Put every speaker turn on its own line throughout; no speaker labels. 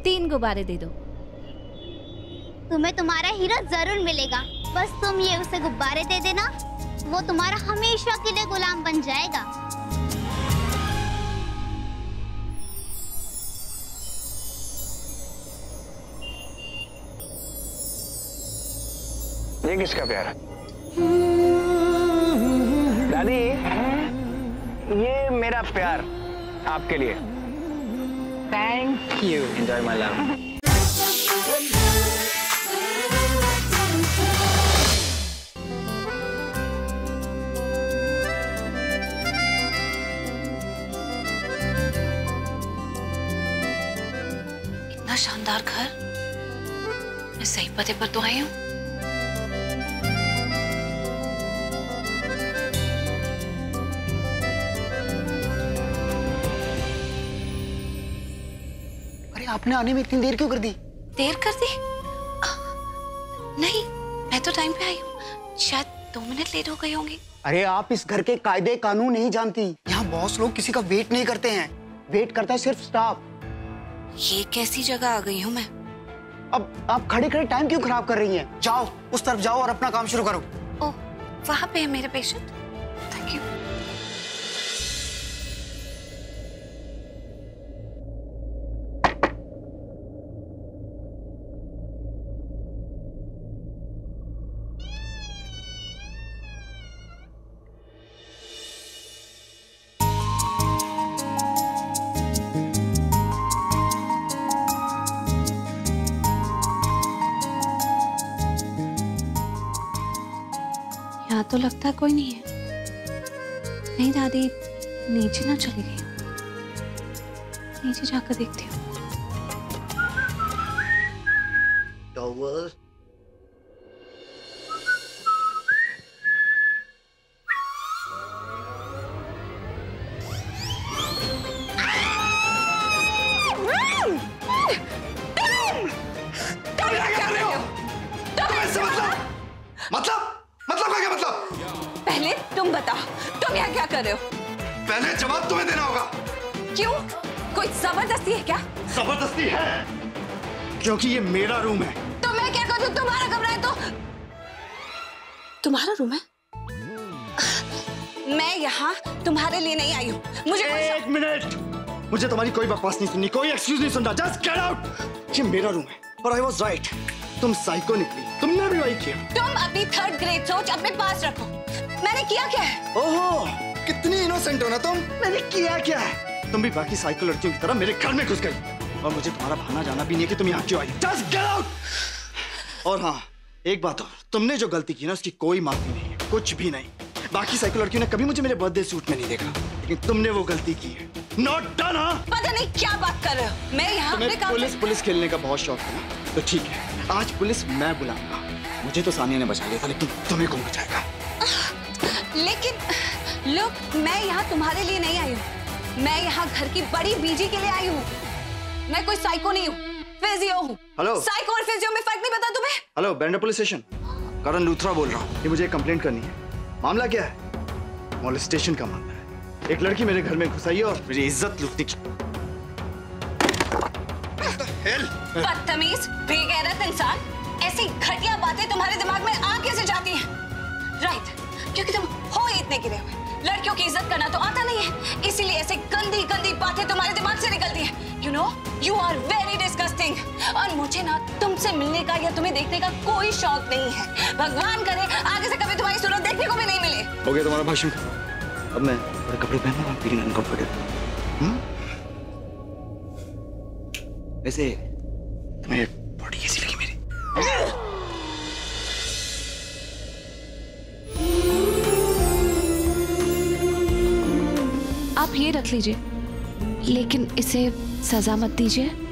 3 गुब्बारे दे दो।
तुम्हें तुम्हारा हीरो जरूर मिलेगा, बस तुम ये उसे गुब्बारे दे देना, वो तुम्हारा हमेशा के लिए गुलाम बन जाएगा।
ये किसका प्यार है? दादी, ये मेरा प्यार आपके लिए। Thank you. Enjoy my love.
इतना शानदार घर, मैं सही पते पर तो आई हूँ।
आपने आने में इतनी देर क्यों कर दी?
देर कर दी? नहीं, मैं तो टाइम पे आई हूँ। शायद 2 मिनट लेट हो गई होंगी।
अरे आप इस घर के कायदे कानून नहीं जानती। यहाँ बॉस लोग किसी का वेट नहीं करते हैं, वेट करता है सिर्फ स्टाफ।
ये कैसी जगह आ गई हूँ मैं?
अब आप खड़े खड़े टाइम क्यों खराब कर रही हैं? जाओ उस तरफ जाओ और अपना काम शुरू करो।
ओह, वहाँ पे है मेरे पेशेंट। Thank you. यहाँ तो लगता है कोई नहीं है। नहीं दादी, नीचे ना चली गई। नीचे जाकर देखती हूँ।
मतलब का क्या मतलब?
पहले तुम बताओ, तुम यहाँ क्या कर रहे हो?
पहले जवाब तुम्हें देना होगा।
क्यों? कोई जबरदस्ती है क्या?
जबरदस्ती है क्योंकि ये मेरा रूम है।
तो मैं क्या करूँ? तुम्हारा कमरा है तो। तुम्हारा रूम है? मैं यहाँ तुम्हारे लिए नहीं आई हूँ। मुझे
एक मिनट, मुझे तुम्हारी कोई बकवास नहीं सुननी, कोई एक्सक्यूज नहीं सुनना। Just get out. ये मेरा रूम है और आई वाज राइट। तुम साइको निकली, तुमने भी वही किया।
तुम अपनी 3rd ग्रेड सोच अपने पास रखो। मैंने किया क्या है?
ओहो, कितनी इनोसेंट हो ना तुम। मैंने किया क्या है? तुम भी बाकी साइको लड़कियों की तरह मेरे घर में घुस गई और मुझे तुम्हारा बहाना जाना भी नहीं है कि तुम यहाँ क्यों आई। Just get out. और हाँ, एक बात और, तुमने जो गलती की ना उसकी कोई माफी नहीं है, कुछ भी नहीं। बाकी साइको लड़कियों ने कभी मुझे मेरे बर्थडे सूट में नहीं देखा, लेकिन तुमने वो गलती की है। Not done. हाँ,
पता नहीं क्या बात कर रहे हो। मैं यहाँ अपने काम
पुलिस खेलने का बहुत शौक है ना, तो ठीक है, आज पुलिस मैं बुलाऊंगा। मुझे तो सानिया ने बचा लिया था, लेकिन तुम्हें कौन बचाएगा?
लेकिन लोग, मैं यहाँ तुम्हारे लिए नहीं आई हूँ। मैं यहाँ घर की बड़ी बीजी के लिए आई हूँ। मैं कोई साइको नहीं हूँ, फिजियो हूँ।
हेलो,
साइको और फिजियो में फर्क नहीं पता तुम्हें?
Hello, Bandra police station, Karan Luthra बोल रहा हूँ। ये मुझे एक कंप्लेंट करनी है। मामला क्या है? मॉलेस्टेशन का मामला है। एक लड़की मेरे घर में घुस आई है और मेरी इज्जत लूटने की।
बदतमीज, बेगैरत इंसान, ऐसी घटिया बातें तुम्हारे दिमाग में आ कैसे जाती हैं? राइट, क्योंकि तुम हो ही इतने गिरे हुए। लड़कियों की इज्जत करना तो आता नहीं है, इसीलिए ऐसे गंदी गंदी बातें तुम्हारे दिमाग से निकलती हैं। You know, you are very disgusting. और मुझे ना तुमसे मिलने का या तुम्हें देखने का कोई शौक नहीं है। भगवान करे आगे से कभी तुम्हारी सूरत देखने को भी नहीं मिले।
हो गया तुम्हारा भाषण। अब मैं थोड़े कपड़े पहनूंगा, फीलिंग अनकंफर्टेबल। वैसे तुम्हें बॉडी कैसी लगी मेरी?
आप ये रख लीजिए, लेकिन इसे सजा मत दीजिए।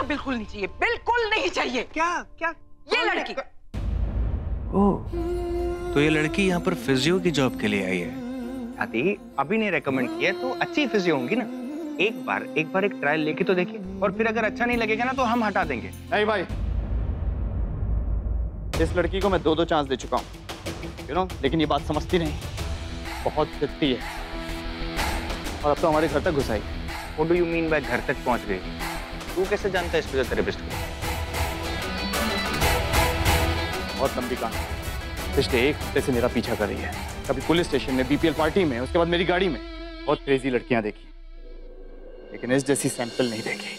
बिल्कुल नहीं चाहिए, बिल्कुल नहीं चाहिए।
क्या क्या?
ये लड़की।
ओह, तो ये लड़की यहाँ पर फिजियो की जॉब के लिए आई है। दादी, अभी ने रेकमेंड किया तो अच्छी फिजियो होंगी ना। एक बार एक ट्रायल लेके तो देखिए, और फिर अगर अच्छा नहीं लगेगा ना तो हम हटा देंगे।
नहीं भाई, इस लड़की को मैं 2 चांस दे चुका हूँ, लेकिन ये बात समझती नहीं, बहुत जिद्दी है और अब तो हमारे घर तक घुस आई।
What do you mean by घर तक पहुंच गई? तू कैसे जानता है इस फिजियोथेरेपिस्ट को?
बहुत लंबी कहानी, पिछले 1 हफ्ते से मेरा पीछा कर रही है। कभी पुलिस स्टेशन में, बीपीएल पार्टी में, उसके बाद मेरी गाड़ी में। बहुत क्रेजी लड़कियां देखी, लेकिन इस जैसी सैंपल नहीं देखी।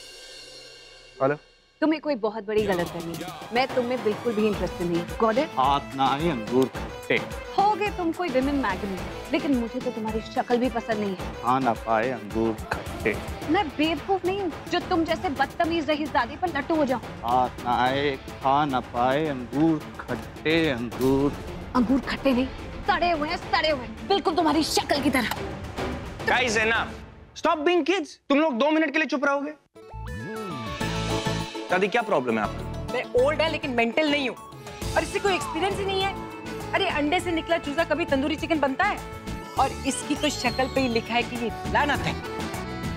हेलो,
तुम्हें कोई बहुत बड़ी गलतफहमी है। मैं तुम्हें बिल्कुल भी इंटरेस्टेड नहीं। Got it?
हाथ ना आए अंगूर खट्टे।
होगे तुम कोई विमेन मैगजीन, लेकिन मुझे तो तुम्हारी शक्ल भी पसंद नहीं है।
खा ना पाए अंगूर खट्टे।
मैं बेवकूफ नहीं हूँ जो तुम जैसे बदतमीज रईसजादे पर लट्टू हो जाऊं।
हाथ ना आए, खा ना पाए अंगूर खट्टे।
अंगूर खट्टे नहीं, सड़े हुए हैं, बिल्कुल तुम्हारी शक्ल की तरह।
Guys enough, stop being kids. तुम लोग 2 मिनट के लिए चुप रहोगे? दादी क्या प्रॉब्लम है आपको?
मैं ओल्ड है लेकिन मेंटल नहीं हूँ, और इससे कोई एक्सपीरियंस ही नहीं है। अरे अंडे से निकला चूजा कभी तंदूरी चिकन बनता है? और इसकी तो शक्ल पे ही लिखा है कि ये लानत है।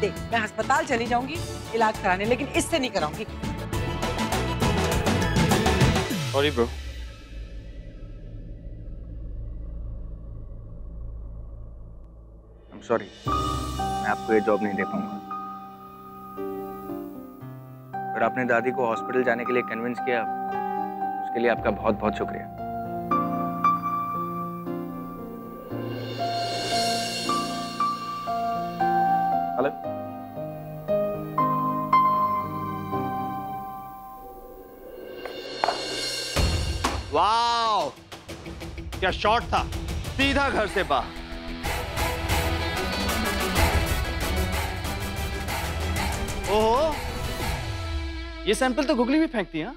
देख, मैं अस्पताल चली जाऊंगी इलाज कराने, लेकिन इससे नहीं कराऊंगी।
Sorry bro.
I'm sorry, मैं आपको ये जॉब नहीं दे पाऊंगा। और आपने दादी को हॉस्पिटल जाने के लिए कन्विंस किया, उसके लिए आपका बहुत बहुत शुक्रिया। हेलो,
वाओ, क्या शॉट था, सीधा घर से बाहर। ओहो, ये सैंपल तो गुगली भी फेंकती है।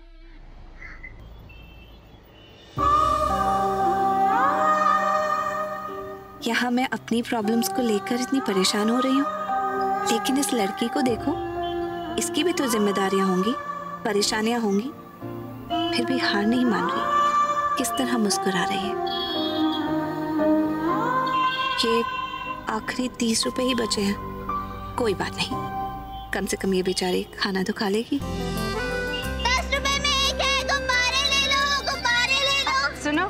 यहाँ मैं अपनी प्रॉब्लम्स को लेकर इतनी परेशान हो रही हूँ, लेकिन इस लड़की को देखो, इसकी भी तो जिम्मेदारियां होंगी, परेशानियां होंगी, फिर भी हार नहीं मान रही, किस तरह मुस्कुरा रही है। ये आखिरी 30 रुपए ही बचे हैं, कोई बात नहीं, कम से कम ये बेचारी खाना तो खा लेगी।
10 रुपए में एक है, गुब्बारे ले लो, गुब्बारे ले लो।
सुनो,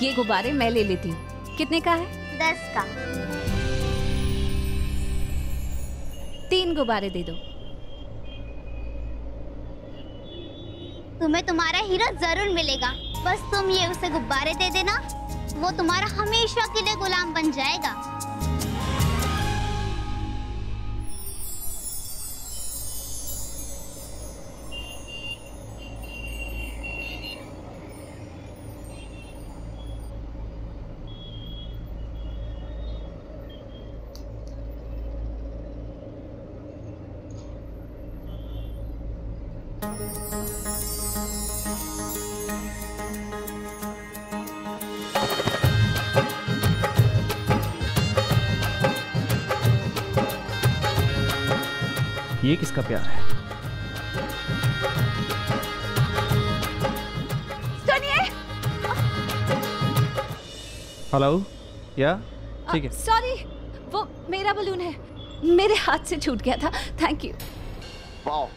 ये गुब्बारे मैं ले लेती हूँ। कितने का है?
10 का।
3 गुब्बारे दे दो।
तुम्हें तुम्हारा हीरो जरूर मिलेगा, बस तुम ये उसे गुब्बारे दे देना, वो तुम्हारा हमेशा के लिए गुलाम बन जाएगा।
ये किसका प्यार है?
सुनिए।
हेलो, या ठीक है।
सॉरी, वो मेरा बलून है, मेरे हाथ से छूट गया था। Thank you.
वाओ,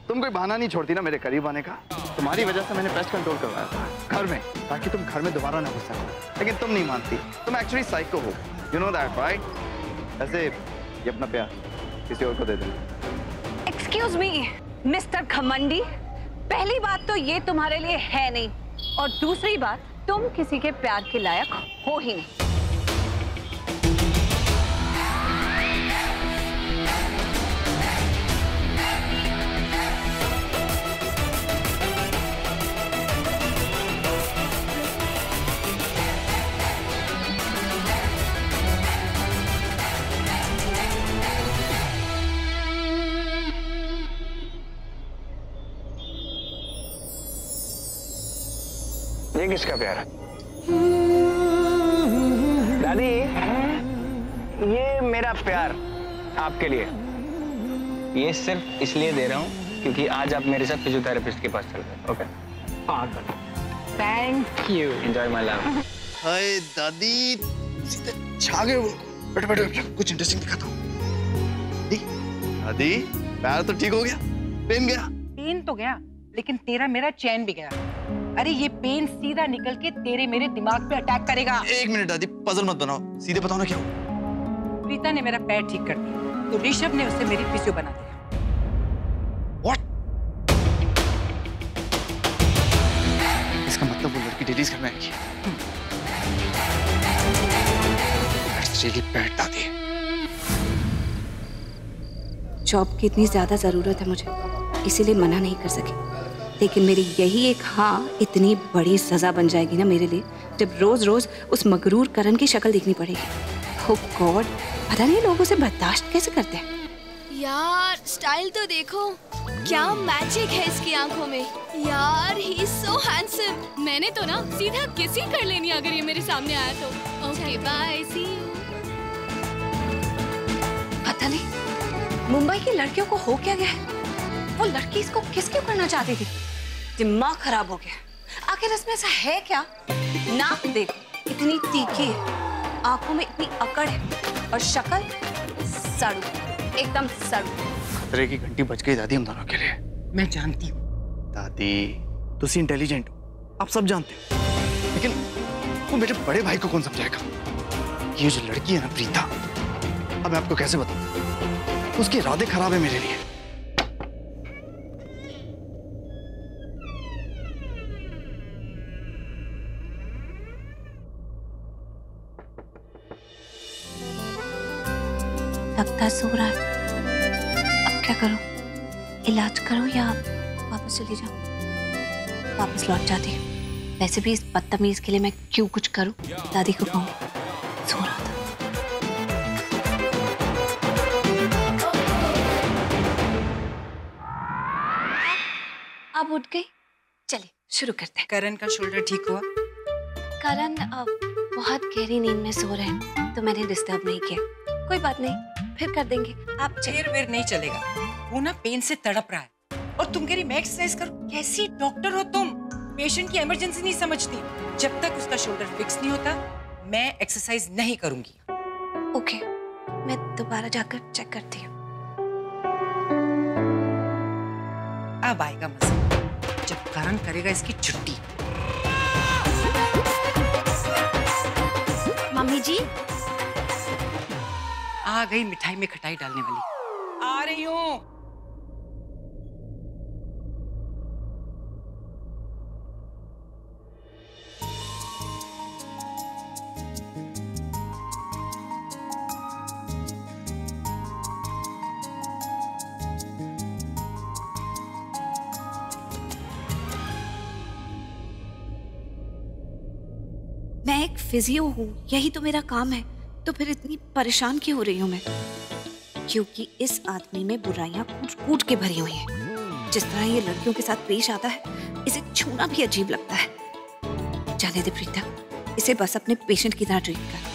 तुम कोई बहाना नहीं छोड़ती ना मेरे करीब आने का। तुम्हारी वजह से मैंने पेस्ट कंट्रोल करवाया था घर में, ताकि तुम घर में दोबारा ना घुस सको, लेकिन तुम नहीं मानती। तुम एक्चुअली साइको हो, यू नो दैट राइट? ऐसे ये अपना प्यार किसी और को दे देना।
एक्सक्यूज मी मिस्टर घमंडी, पहली बात तो ये तुम्हारे लिए है नहीं, और दूसरी बात, तुम किसी के प्यार के लायक हो ही नहीं।
ये किसका प्यार है? दादी, ये मेरा प्यार आपके लिए, ये सिर्फ इसलिए दे रहा हूँ क्योंकि आज आप मेरे साथ फिजियोथेरेपिस्ट के पास चल रहे हैं। Okay?
Thank you.
Enjoy my life.
Hi दादी, सीधे छा गए वो। बैठो बैठो, कुछ इंटरेस्टिंग दिखाता हूँ। दादी पैर तो ठीक हो गया, पेन गया?
पेन तो गया, लेकिन तेरा मेरा चैन भी गया। अरे ये पेन सीधा निकल के तेरे मेरे दिमाग पे अटैक करेगा।
एक मिनट दादी, पजल मत बनाओ, सीधे बताओ ना क्या हुआ।
प्रीता ने मेरा पैर ठीक कर दिया, तो ऋषभ ने उसे मेरी फिजियो बना दिया।
What? इसका मतलब वो लड़की डेलीज घर में आएगी। That's really bad, दादी।
जॉब की इतनी ज्यादा जरूरत है मुझे, इसीलिए मना नहीं कर सके। लेकिन मेरी यही एक हाँ इतनी बड़ी सजा बन जाएगी ना मेरे लिए, जब रोज रोज उस मगरूर करण की शक्ल देखनी पड़ेगी। ओह गॉड, पता नहीं लोग उसे बर्दाश्त कैसे करते हैं।
यार स्टाइल तो देखो, क्या मैजिक है इसकी आंखों में। यार ही इज सो हैंडसम। मैंने तो ना सीधा किस ही कर लेनी अगर ये मेरे सामने आया तो। Okay bye, see you.
पता नहीं मुंबई की लड़कियों को हो क्या गया है, वो लड़की इसको किस क्यों करना चाहती थी। दिमाग खराब हो गया। आखिर इसमें ऐसा है क्या? नाक देखो इतनी तीखी है, आंखों में इतनी अकड़ है, और शक्ल सड़ू, एकदम सड़ू।
खतरे की घंटी बज गई दादी हम दोनों के लिए।
मैं जानती हूँ
दादी, तुसी इंटेलिजेंट हो, आप सब जानते हो, लेकिन वो मेरे बड़े भाई को कौन समझाएगा? ये जो लड़की है ना प्रीता, अब मैं आपको कैसे बताऊं, उसके इरादे खराब है मेरे लिए।
लगता सो रहा है, अब क्या करो? इलाज करो या वापस चली जाओ? वापस लौट जाती हूँ। वैसे भी इस बदतमीज के लिए मैं क्यों कुछ करूं? दादी को कहूँ सो रहा था। अब उठ गई, चलिए शुरू करते हैं।
करण का शोल्डर ठीक हुआ?
करण बहुत गहरी नींद में सो रहे हैं, तो मैंने डिस्टर्ब नहीं किया। कोई बात नहीं, फिर कर देंगे। आप
देर वेर नहीं चलेगा, वो ना पेन से तड़प रहा है और तुम कह रही मैं एक्सरसाइज करूं। कैसी डॉक्टर हो तुम? पेशेंट की इमरजेंसी नहीं समझती। जब तक उसका शोल्डर फिक्स नहीं होता मैं एक्सरसाइज नहीं करूंगी।
ओके, मैं दोबारा जाकर चेक करती हूँ।
अब आएगा मजा जब करण करेगा इसकी छुट्टी।
मम्मी जी,
आ गई मिठाई में खटाई डालने वाली। आ रही हूँ।
मैं एक फिजियो हूँ, यही तो मेरा काम है, तो फिर इतनी परेशान क्यों हो रही हूँ मैं? क्योंकि इस आदमी में बुराइयां कूट कूट के भरी हुई हैं। जिस तरह ये लड़कियों के साथ पेश आता है, इसे छूना भी अजीब लगता है। जाने दे प्रीता, इसे बस अपने पेशेंट की तरह ट्रीट कर।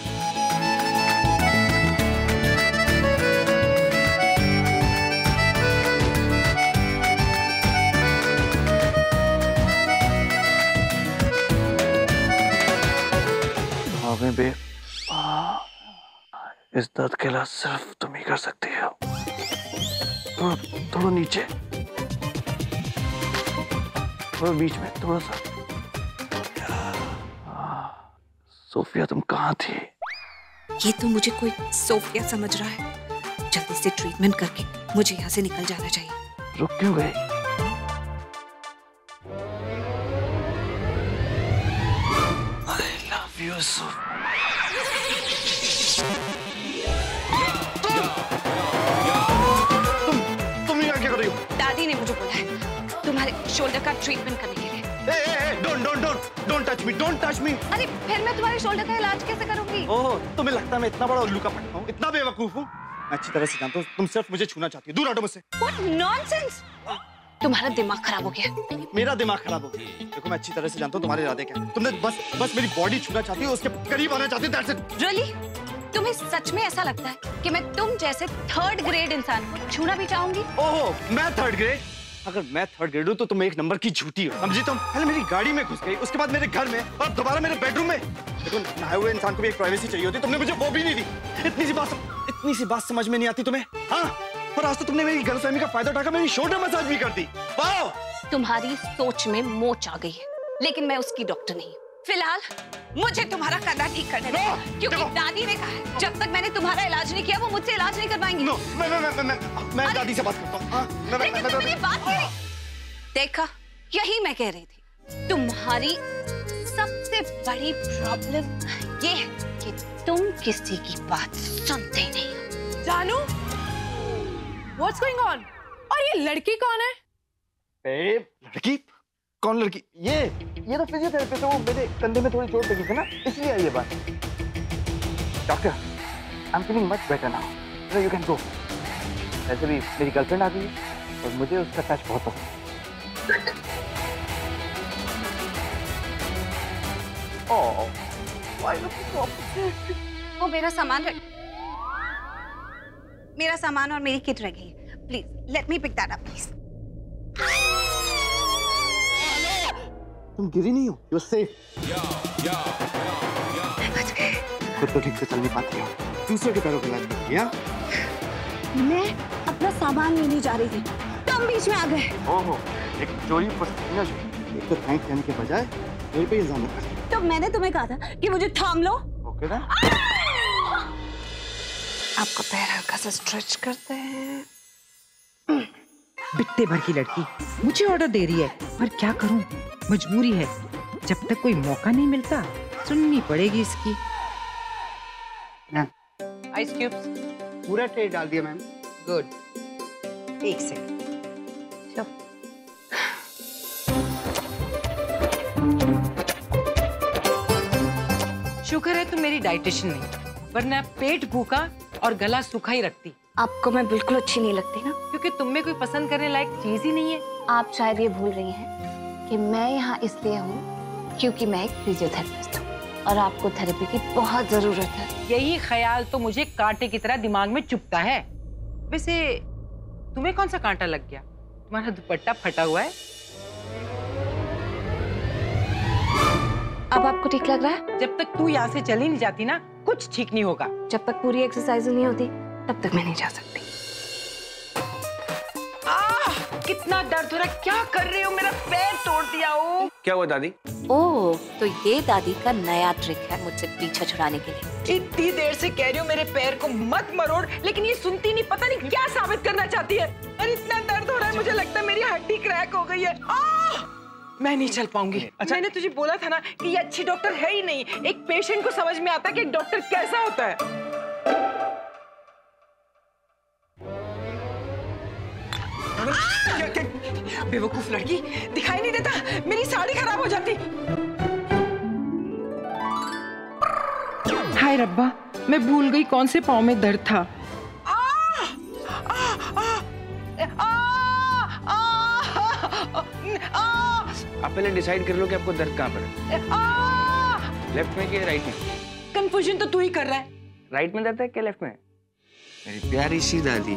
बे, इस दर्द के इलाज सिर्फ तुम ही कर सकती हो। थोड़ा नीचे, थोड़ा बीच में, थोड़ा सा। सोफिया तुम कहाँ थी?
ये तो मुझे कोई सोफिया समझ रहा है। जल्दी से ट्रीटमेंट करके मुझे यहाँ से निकल जाना चाहिए।
रुक क्यों गई? I love you so. तुम यहाँ क्या कर रही हो?
दादी ने मुझे बोला है तुम्हारे शोल्डर का ट्रीटमेंट करने के लिए।
Don't touch me.
अरे फिर मैं तुम्हारे शोल्डर का इलाज कैसे करूंगी?
ओह, तुम्हें लगता है मैं इतना बड़ा उल्लू का पट्टा हूँ, इतना बेवकूफ हूँ? मैं अच्छी तरह से जानता हूँ, तुम सिर्फ मुझे छूना चाहती हो। दूर हटो मुझसे।
What nonsense! तुम्हारा दिमाग खराब हो गया।
मेरा दिमाग खराब हो गया। देखो मैं अच्छी तरह से जानता हूँ तुम्हारे इरादे क्या हैं। तुमने बस मेरी बॉडी छूना चाहती हो, उसके करीब आना चाहती हो। That's it.
Really? तुम्हें सच में ऐसा लगता है कि मैं तुम जैसे थर्ड ग्रेड इंसान को छूना भी चाहूंगी?
ओह, मैं थर्ड ग्रेड? अगर मैं थर्ड ग्रेड हूँ तो तुम एक नंबर की झूठी हो, समझी तुम? पहले मेरी गाड़ी में घुस गई, उसके बाद मेरे घर में, और दोबारा मेरे बेडरूम में। देखो नहाए हुए इंसान को भी एक प्राइवेसी चाहिए होती, तुमने मुझे वो भी नहीं दी। इतनी सी बात समझ में नहीं आती तुम्हें? हाँ, और आज तो तुमने मेरी गलतफहमी का फायदा उठाकर मेरी शोल्डर मसाज भी कर दी। वाह!
तुम्हारी सोच में मोच आ गई है, लेकिन मैं उसकी डॉक्टर नहीं हूँ। फिलहाल मुझे तुम्हारा कंधा ठीक करने दो, क्योंकि दादी ने कहा है जब तक मैंने तुम्हारा इलाज नहीं किया वो मुझसे इलाज नहीं करवाएंगी।
नो, मैं दादी से बात करता हूँ।
लेकिन तुम मेरी बात करी। देखा, यही मैं कह रही थी, तुम्हारी सबसे बड़ी प्रॉब्लम ये है कि तुम किसी की बात सुनते नहीं हो।
जानू, What's going on? और ये लड़की कौन है?
लड़की? कौन लड़की? ये तो फिजियोथेरेपिस्ट है, वो मेरे कंधे में थोड़ी चोट लगी थी ना, इसलिए आई ये बात। Doctor, I am feeling much better now, so you can go. वैसे भी मेरी गर्लफ्रेंड आ गई है और मुझे उसका टच बहुत पसंद है। Oh, why looking so upset?
वो मेरा सामान और मेरी किट रह गई है। Please let me pick that up please.
तुम गिरी नहीं हो, यू आर सेफ। खुद तो ठीक से चल नहीं पाती हो, दूसरे के पैरों पे लग गई है।
मैं अपना सामान लेने जा रही थी, तुम बीच में आ गए।
ओहो, एक चोरी पसीना जो, एक तो थैंक कहने के बजाय मेरे पे इल्जाम लगा।
तो मैंने तुम्हें कहा था कि मुझे थाम लो।
ओके ना?
आपको पैर हल्का सा स्ट्रेच करते हैं।
बिट्टे भर की लड़की मुझे ऑर्डर दे रही है, पर क्या करूं, मजबूरी है। जब तक कोई मौका नहीं मिलता सुननी पड़ेगी इसकी।
मैम,
आइस क्यूब्स
पूरा ट्रे डाल दिया मैम।
गुड, एक सेकंड। शुक्र है तुम मेरी डाइटिशियन नहीं, वरना पेट भूखा और गला सूखा ही रखती।
आपको मैं बिल्कुल अच्छी नहीं लगती ना,
क्योंकि तुम में कोई पसंद करने लायक चीज ही नहीं है।
आप शायद ये भूल रही हैं कि मैं यहाँ इसलिए हूँ क्योंकि मैं एक फिजियोथेरेपिस्ट हूँ और आपको थेरेपी की बहुत जरूरत है।
यही ख्याल तो मुझे कांटे की तरह दिमाग में चुभता है। वैसे तुम्हें कौन सा कांटा लग गया? तुम्हारा दुपट्टा फटा हुआ है।
अब आपको ठीक लग रहा है?
जब तक तू यहाँ से चली नहीं जाती ना, कुछ ठीक नहीं होगा।
जब तक पूरी एक्सरसाइज नहीं होती तब तक मैं नहीं जा सकती।
कितना दर्द हो रहा है, क्या कर रहे हो? मेरा पैर तोड़ दिया हो।
क्या हुआ दादी?
ओह, तो ये दादी का नया ट्रिक है मुझसे पीछा छुड़ाने के लिए।
इतनी देर से कह रही हूँ मेरे पैर को मत मरोड़, लेकिन ये सुनती नहीं, पता नहीं क्या साबित करना चाहती है। और इतना दर्द हो रहा है, मुझे लगता है मेरी हड्डी क्रैक हो गई है। मैं नहीं चल पाऊंगी। अच्छा, मैंने तुझे बोला था ना कि ये अच्छी डॉक्टर है ही नहीं। एक पेशेंट को समझ में आता है कि एक डॉक्टर कैसा होता है। बेवकूफ लड़की, दिखाई नहीं देता, मेरी साड़ी खराब हो जाती। हाय रब्बा, मैं भूल गई कौन से पाँव में दर्द था।
आप पहले डिसाइड कर लो कि आपको दर्द कहाँ पर है, लेफ्ट में कि राइट में?
कंफ्यूजन तो तू ही कर रहा है।
राइट में दर्द है क्या लेफ्ट में? मेरी प्यारी सी दादी,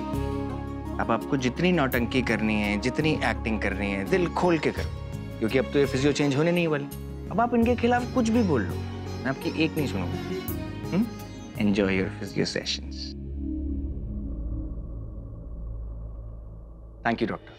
अब आपको जितनी नौटंकी करनी है, जितनी एक्टिंग करनी है, दिल खोल के करो, क्योंकि अब तो ये फिजियो चेंज होने नहीं वाली। अब आप इनके खिलाफ कुछ भी बोल लो, मैं आपकी एक नहीं सुनूंगा। Enjoy your physio sessions. Thank you doctor.